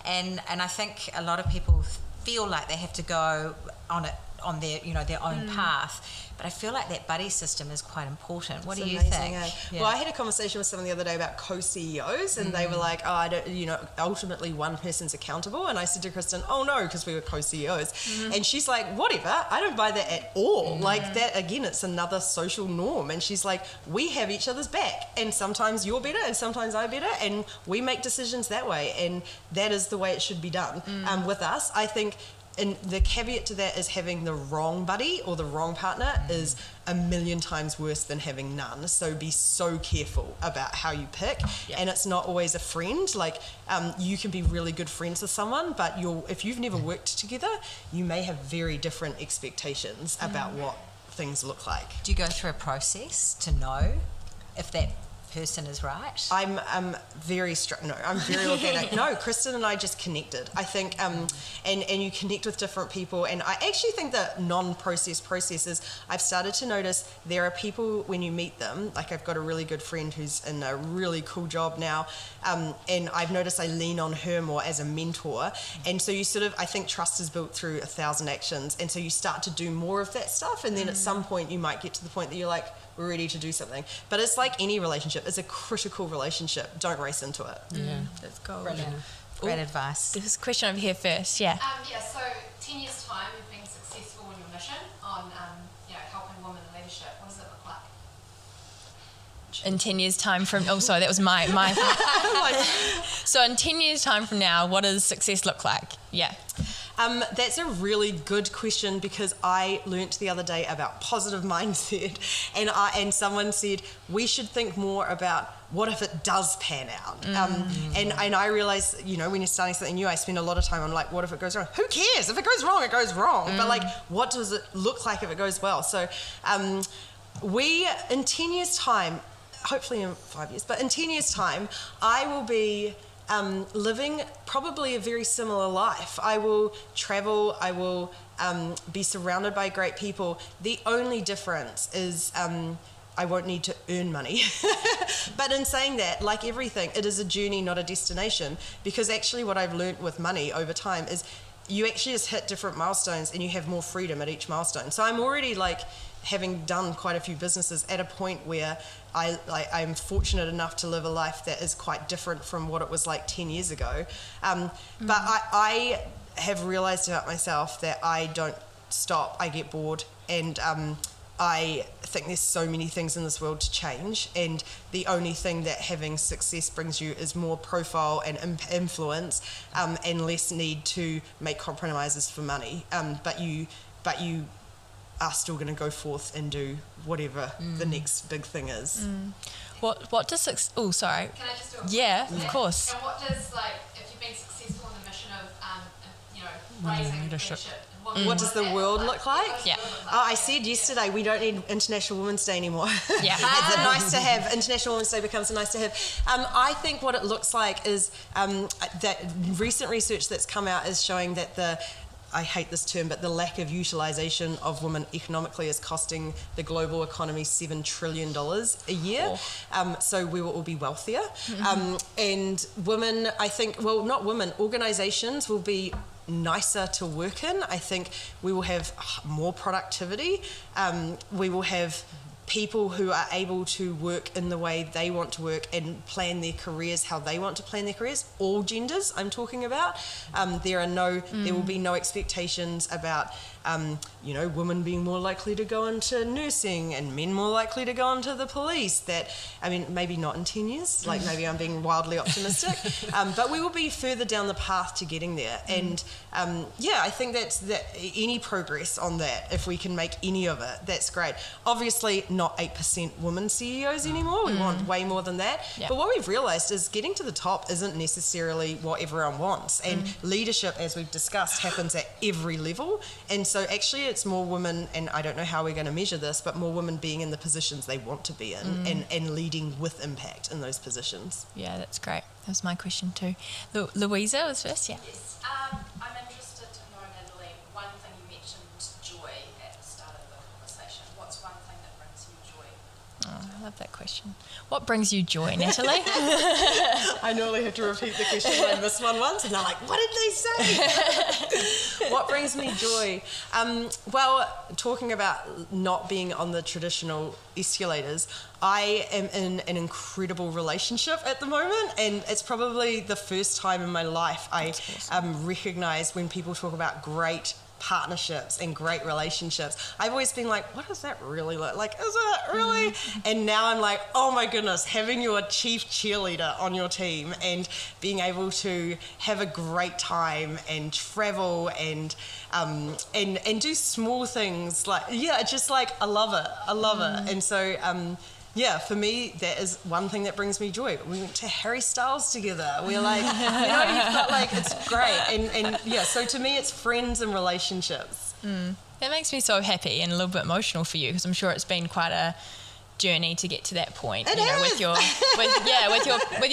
and I think a lot of people feel like they have to go on their own path. But I feel like that buddy system is quite important. What do you think? Well, I had a conversation with someone the other day about co-CEOs, and they were like, oh, I don't, ultimately one person's accountable. And I said to Kristen, oh no, because we were co-CEOs. And she's like, whatever, I don't buy that at all. Like that, again, it's another social norm. And she's like, we have each other's back, and sometimes you're better and sometimes I'm better, and we make decisions that way. And that is the way it should be done. With us, I think. And the caveat to that is having the wrong buddy or the wrong partner is a million times worse than having none. So be so careful about how you pick. And it's not always a friend. Like you can be really good friends with someone, but if you've never worked together, you may have very different expectations about what things look like. Do you go through a process to know if that person is right? I'm very I'm very organic. No, Kristen and I just connected. I think and you connect with different people, and I actually think that non-process processes, I've started to notice there are people when you meet them, like I've got a really good friend who's in a really cool job now, and I've noticed I lean on her more as a mentor, and so you sort of, I think trust is built through 1,000 actions, and so you start to do more of that stuff, and then at some point you might get to the point that you're like, we're ready to do something. But it's like any relationship. It's a critical relationship. Don't race into it. Yeah. That's gold. Brilliant. Great advice. There's a question over here first. Yeah. So 10 years' time, you've been successful in your mission on, helping women in leadership. What does it look like? In 10 years' time from... Oh, sorry, that was my... So in 10 years' time from now, what does success look like? Yeah. That's a really good question, because I learnt the other day about positive mindset, and someone said we should think more about what if it does pan out. And I realised, when you're starting something new, I spend a lot of time on like, what if it goes wrong? Who cares? If it goes wrong, it goes wrong. But like, what does it look like if it goes well? So in 10 years' time, hopefully in 5 years, but in 10 years' time, I will be living probably a very similar life. I will travel, I will be surrounded by great people. The only difference is I won't need to earn money. But in saying that, like everything, it is a journey, not a destination, because actually what I've learned with money over time is you actually just hit different milestones and you have more freedom at each milestone. So I'm already like, having done quite a few businesses, at a point where I'm fortunate enough to live a life that is quite different from what it was like 10 years ago. But I have realised about myself that I don't stop, I get bored, and I think there's so many things in this world to change, and the only thing that having success brings you is more profile and influence, and less need to make compromises for money. But you are still going to go forth and do whatever the next big thing is. What does success... Oh, sorry. Can I just do a Yeah, of course. And what does, if you've been successful in the mission of, raising leadership, What does the world look like? Yeah. I said yesterday we don't need International Women's Day anymore. Yeah. It's a nice to have. International Women's Day becomes a nice to have. I think what it looks like is that recent research that's come out is showing that I hate this term, but the lack of utilisation of women economically is costing the global economy $7 trillion a year. So we will all be wealthier. And women, I think, well, not women, organisations will be nicer to work in. I think we will have more productivity. We will have people who are able to work in the way they want to work and plan their careers how they want to plan their careers. All genders I'm talking about. There will be no expectations about women being more likely to go into nursing and men more likely to go into the police. Maybe not in 10 years, maybe I'm being wildly optimistic, but we will be further down the path to getting there. And I think that any progress on that, if we can make any of it, that's great. Obviously not 8% women CEOs anymore. We want way more than that. But what we've realised is getting to the top isn't necessarily what everyone wants. And leadership, as we've discussed, happens at every level. And so actually it's more women, and I don't know how we're going to measure this, but more women being in the positions they want to be in and leading with impact in those positions. Yeah, that's great. That was my question too. Louisa was first, yeah. Yes. I'm interested to know, Natalie, one thing you mentioned, joy, at the start of the conversation. What's one thing that brings you joy? Oh, I love that question. What brings you joy, Natalie? I normally have to repeat the question when I miss one once, and they're like, what did they say? What brings me joy? Talking about not being on the traditional escalators, I am in an incredible relationship at the moment, and it's probably the first time in my life I recognise when people talk about great partnerships and great relationships. I've always been like, what does that really look like? Is it really? And now I'm like, oh my goodness, having your chief cheerleader on your team and being able to have a great time and travel and do small things I love it. And so for me, that is one thing that brings me joy. We went to Harry Styles together. We're like, you've got it's great. And so to me, it's friends and relationships. That makes me so happy and a little bit emotional for you, because I'm sure it's been quite a journey to get to that point. With your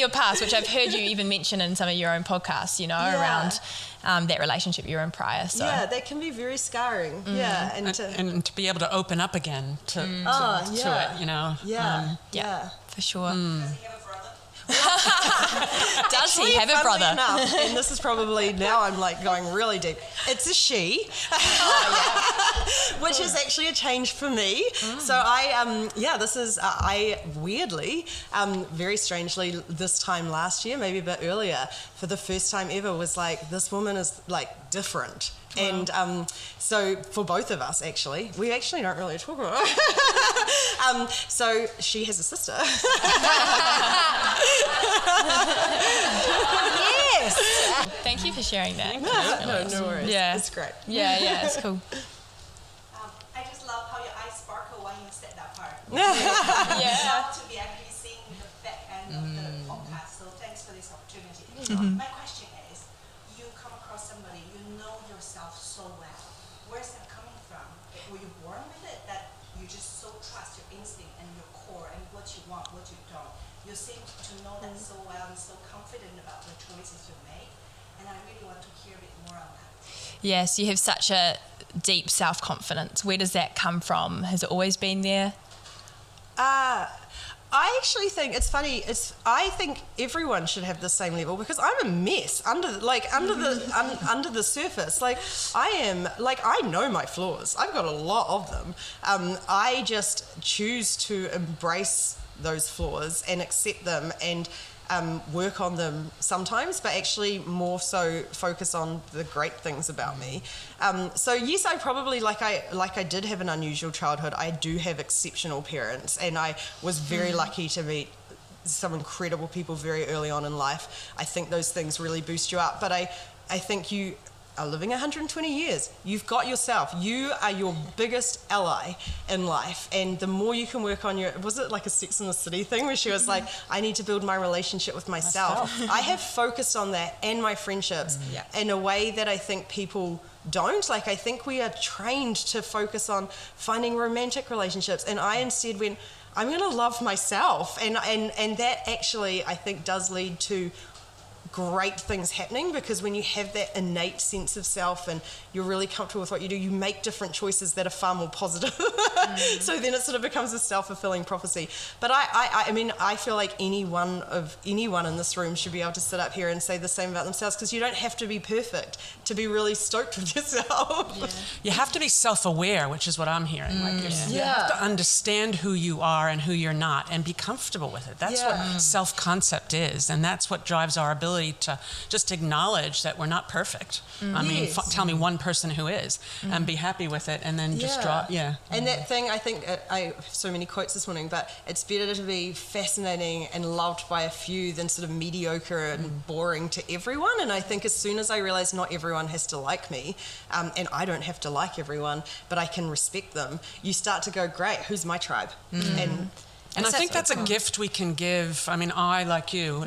past, which I've heard you even mention in some of your own podcasts. Around that relationship you were in prior. So that can be very scarring. And to be able to open up again to it. For sure. Does he have a brother? Enough, and this is probably now I'm going really deep. It's a she. which is actually a change for me. So I weirdly, very strangely, this time last year, maybe a bit earlier, for the first time ever, was like, this woman is like different. And so for both of us, actually, we actually don't really talk about it. So she has a sister. Yes. Thank you for sharing that. No worries. Yeah. It's great. Yeah, it's cool. I just love how your eyes sparkle when you said that part. Yeah. Love to be actually seeing the back end of the podcast. So thanks for this opportunity. My question is, you come across somebody, you know yourself so well. Where's that coming from? Were you born with it? That you just so trust your instinct and your core and what you want, what you don't. You seem to know that so well and so confident about the choices you make. And I really want to hear a bit more on that. Yes, you have such a deep self-confidence. Where does that come from? Has it always been there? I actually think it's funny. I think everyone should have the same level, because I'm a mess under the surface. Like I know my flaws. I've got a lot of them. I just choose to embrace those flaws and accept them and work on them sometimes, but actually more so focus on the great things about me. So yes, I probably, like I did have an unusual childhood. I do have exceptional parents, and I was very lucky to meet some incredible people very early on in life. I think those things really boost you up, but I think you are living 120 years. You've got yourself. You are your biggest ally in life. And the more you can work on was it like a Sex and the City thing where she was like, I need to build my relationship with myself. I have focused on that and my friendships in a way that I think people don't. Like, I think we are trained to focus on finding romantic relationships. And I instead went, I'm going to love myself. And that actually, I think, does lead to great things happening, because when you have that innate sense of self and you're really comfortable with what you do, you make different choices that are far more positive. So then it sort of becomes a self-fulfilling prophecy. But I mean, I feel like anyone in this room should be able to sit up here and say the same about themselves, because you don't have to be perfect to be really stoked with yourself. You have to be self-aware, which is what I'm hearing. Like you have to understand who you are and who you're not, and be comfortable with it. That's what self-concept is, and that's what drives our ability to just acknowledge that we're not perfect. I mean, tell me one person who is, and be happy with it, and then just draw. And that thing, I think, I have so many quotes this morning, but it's better to be fascinating and loved by a few than sort of mediocre and boring to everyone. And I think as soon as I realized not everyone has to like me, and I don't have to like everyone, but I can respect them, you start to go, great, who's my tribe? And I think that's a gift we can give. I mean, I, like you,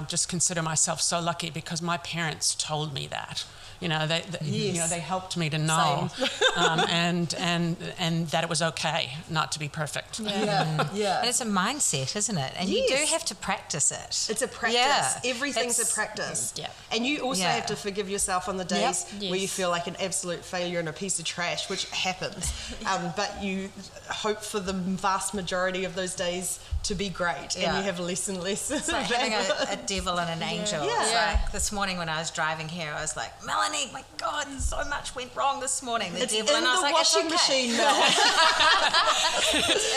just consider myself so lucky because my parents told me that. They helped me to know, and that it was okay not to be perfect. And it's a mindset, isn't it? And you do have to practice it. It's a practice. Everything's a practice. And you also have to forgive yourself on the days where you feel like an absolute failure and a piece of trash, which happens. But you hope for the vast majority of those days to be great, and you have less and less. It's like having a devil and an angel. It's like this morning when I was driving here, I was like, Melanie, my God, so much went wrong this morning. The devil, in and I was the like, washing machine, Mel.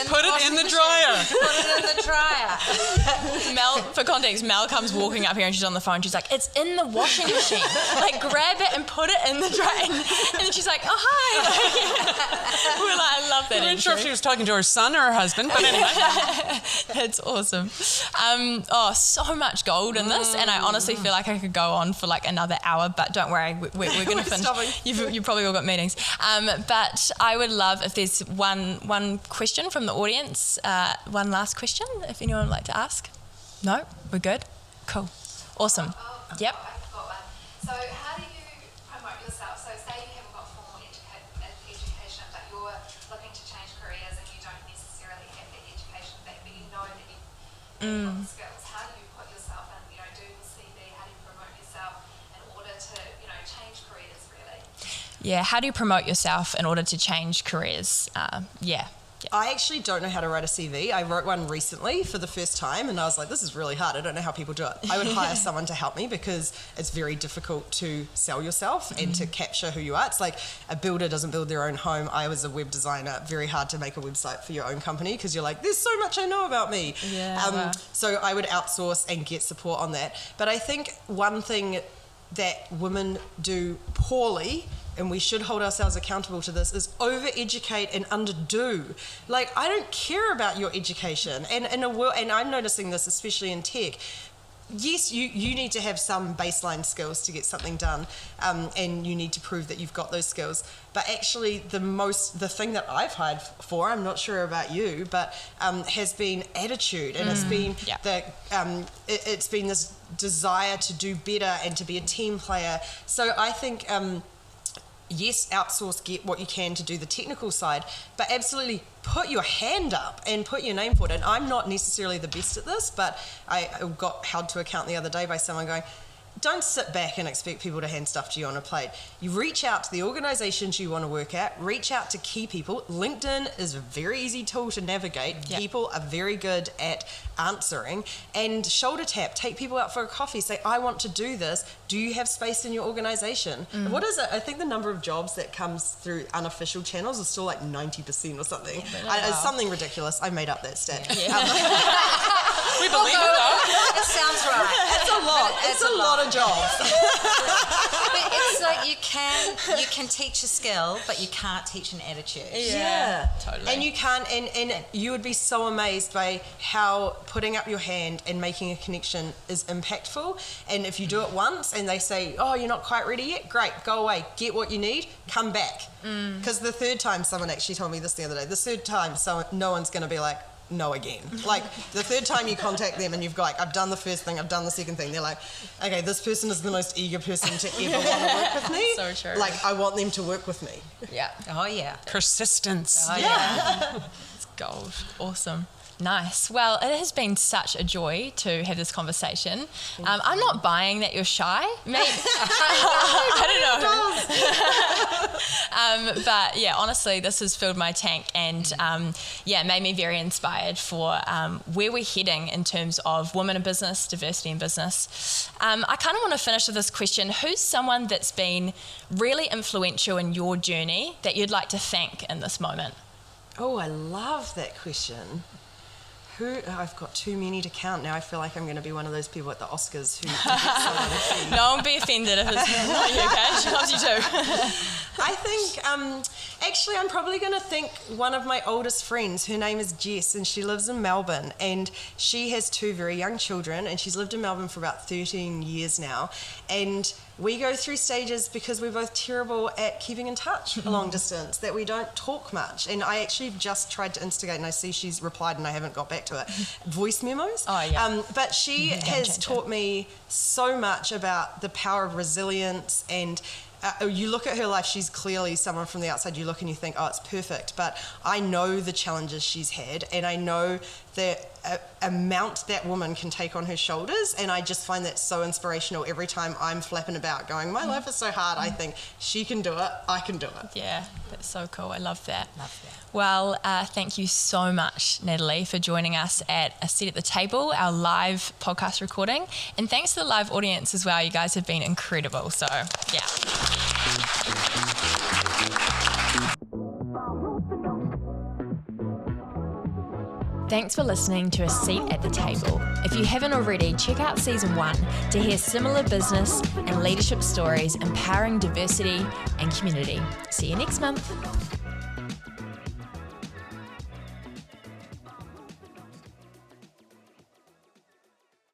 Put it in the dryer. Put it in the dryer. Mel, for context, Mel comes walking up here and she's on the phone. She's like, it's in the washing machine. Like, grab it and put it in the dryer. And then she's like, oh, hi. We're like, I love that. I'm not sure if she was talking to her son or her husband, but anyway. That's awesome. So much gold in this, and I honestly feel like I could go on for like another hour, but don't worry, we're going to finish. You've probably all got meetings. But I would love if there's one question from the audience, one last question, if anyone would like to ask. No? We're good? Cool. Awesome. Yep. I've got one. So how do you promote yourself? So say you haven't got formal education, but you're looking to change careers and you don't necessarily have the education back, but you know that you've got the skills. How do you put yourself in, do the CV? How do you promote yourself in order to, change careers really? Yeah, how do you promote yourself in order to change careers? I actually don't know how to write a CV. I wrote one recently for the first time and I was like, this is really hard. I don't know how people do it. I would hire someone to help me because it's very difficult to sell yourself and to capture who you are. It's like a builder doesn't build their own home. I was a web designer. Very hard to make a website for your own company because you're like, there's so much I know about me. Yeah. So I would outsource and get support on that. But I think one thing that women do poorly, and we should hold ourselves accountable to this, is over-educate and underdo. Like, I don't care about your education. And in a world, and I'm noticing this especially in tech, yes, you need to have some baseline skills to get something done, and you need to prove that you've got those skills. But actually, the thing that I've hired for, I'm not sure about you, but has been attitude, and it's been it's been this desire to do better and to be a team player. So I think. Yes, outsource, get what you can to do the technical side, but absolutely put your hand up and put your name for it. And I'm not necessarily the best at this, but I got held to account the other day by someone going, don't sit back and expect people to hand stuff to you on a plate. You reach out to the organisations you want to work at, reach out to key people. LinkedIn is a very easy tool to navigate. Yep. People are very good at answering, and shoulder tap, take people out for a coffee, say, I want to do this. Do you have space in your organisation? What is it? I think the number of jobs that comes through unofficial channels is still like 90% or something. It's something ridiculous. I made up that stat. We believe it though. It sounds right. It's a lot. It's a lot of jobs. But it's like you can teach a skill, but you can't teach an attitude. Yeah, totally. And you can't, and you would be so amazed by how putting up your hand and making a connection is impactful. And if you do it once and they say, oh, you're not quite ready yet, great, go away, get what you need, come back. Because the third time, someone actually told me this the other day, the third time no one's going to be like, no again. Like, the third time you contact them and you've got, like, I've done the first thing, I've done the second thing, they're like, okay, this person is the most eager person to ever want to work with me. So true. Like, I want them to work with me. Yeah. Oh, yeah. Persistence. Oh, yeah. It's gold. Awesome. Nice. Well, it has been such a joy to have this conversation. I'm not buying that you're shy. Maybe, I don't know. But yeah, honestly, this has filled my tank and made me very inspired for where we're heading in terms of women in business, diversity in business. I kind of want to finish with this question. Who's someone that's been really influential in your journey that you'd like to thank in this moment? Oh, I love that question. I've got too many to count now. I feel like I'm going to be one of those people at the Oscars who... No one be offended if it's not you, okay? She loves you too. I think, actually, I'm probably going to thank one of my oldest friends. Her name is Jess, and she lives in Melbourne. And she has two very young children, and she's lived in Melbourne for about 13 years now. And we go through stages because we're both terrible at keeping in touch long distance, that we don't talk much. And I actually just tried to instigate, and I see she's replied and I haven't got back to it, voice memos. Oh, yeah. But she has taught me so much about the power of resilience, and you look at her life, she's clearly someone from the outside, you look and you think, oh, it's perfect. But I know the challenges she's had, and I know the amount that woman can take on her shoulders, and I just find that so inspirational. Every time I'm flapping about going, my life is so hard, I think she can do it, I can do it. Yeah, that's so cool. I love that. Well, thank you so much, Natalie, for joining us at A Seat at the Table, our live podcast recording. And thanks to the live audience as well. You guys have been incredible. So, yeah. Thanks for listening to A Seat at the Table. If you haven't already, check out Season 1 to hear similar business and leadership stories empowering diversity and community. See you next month.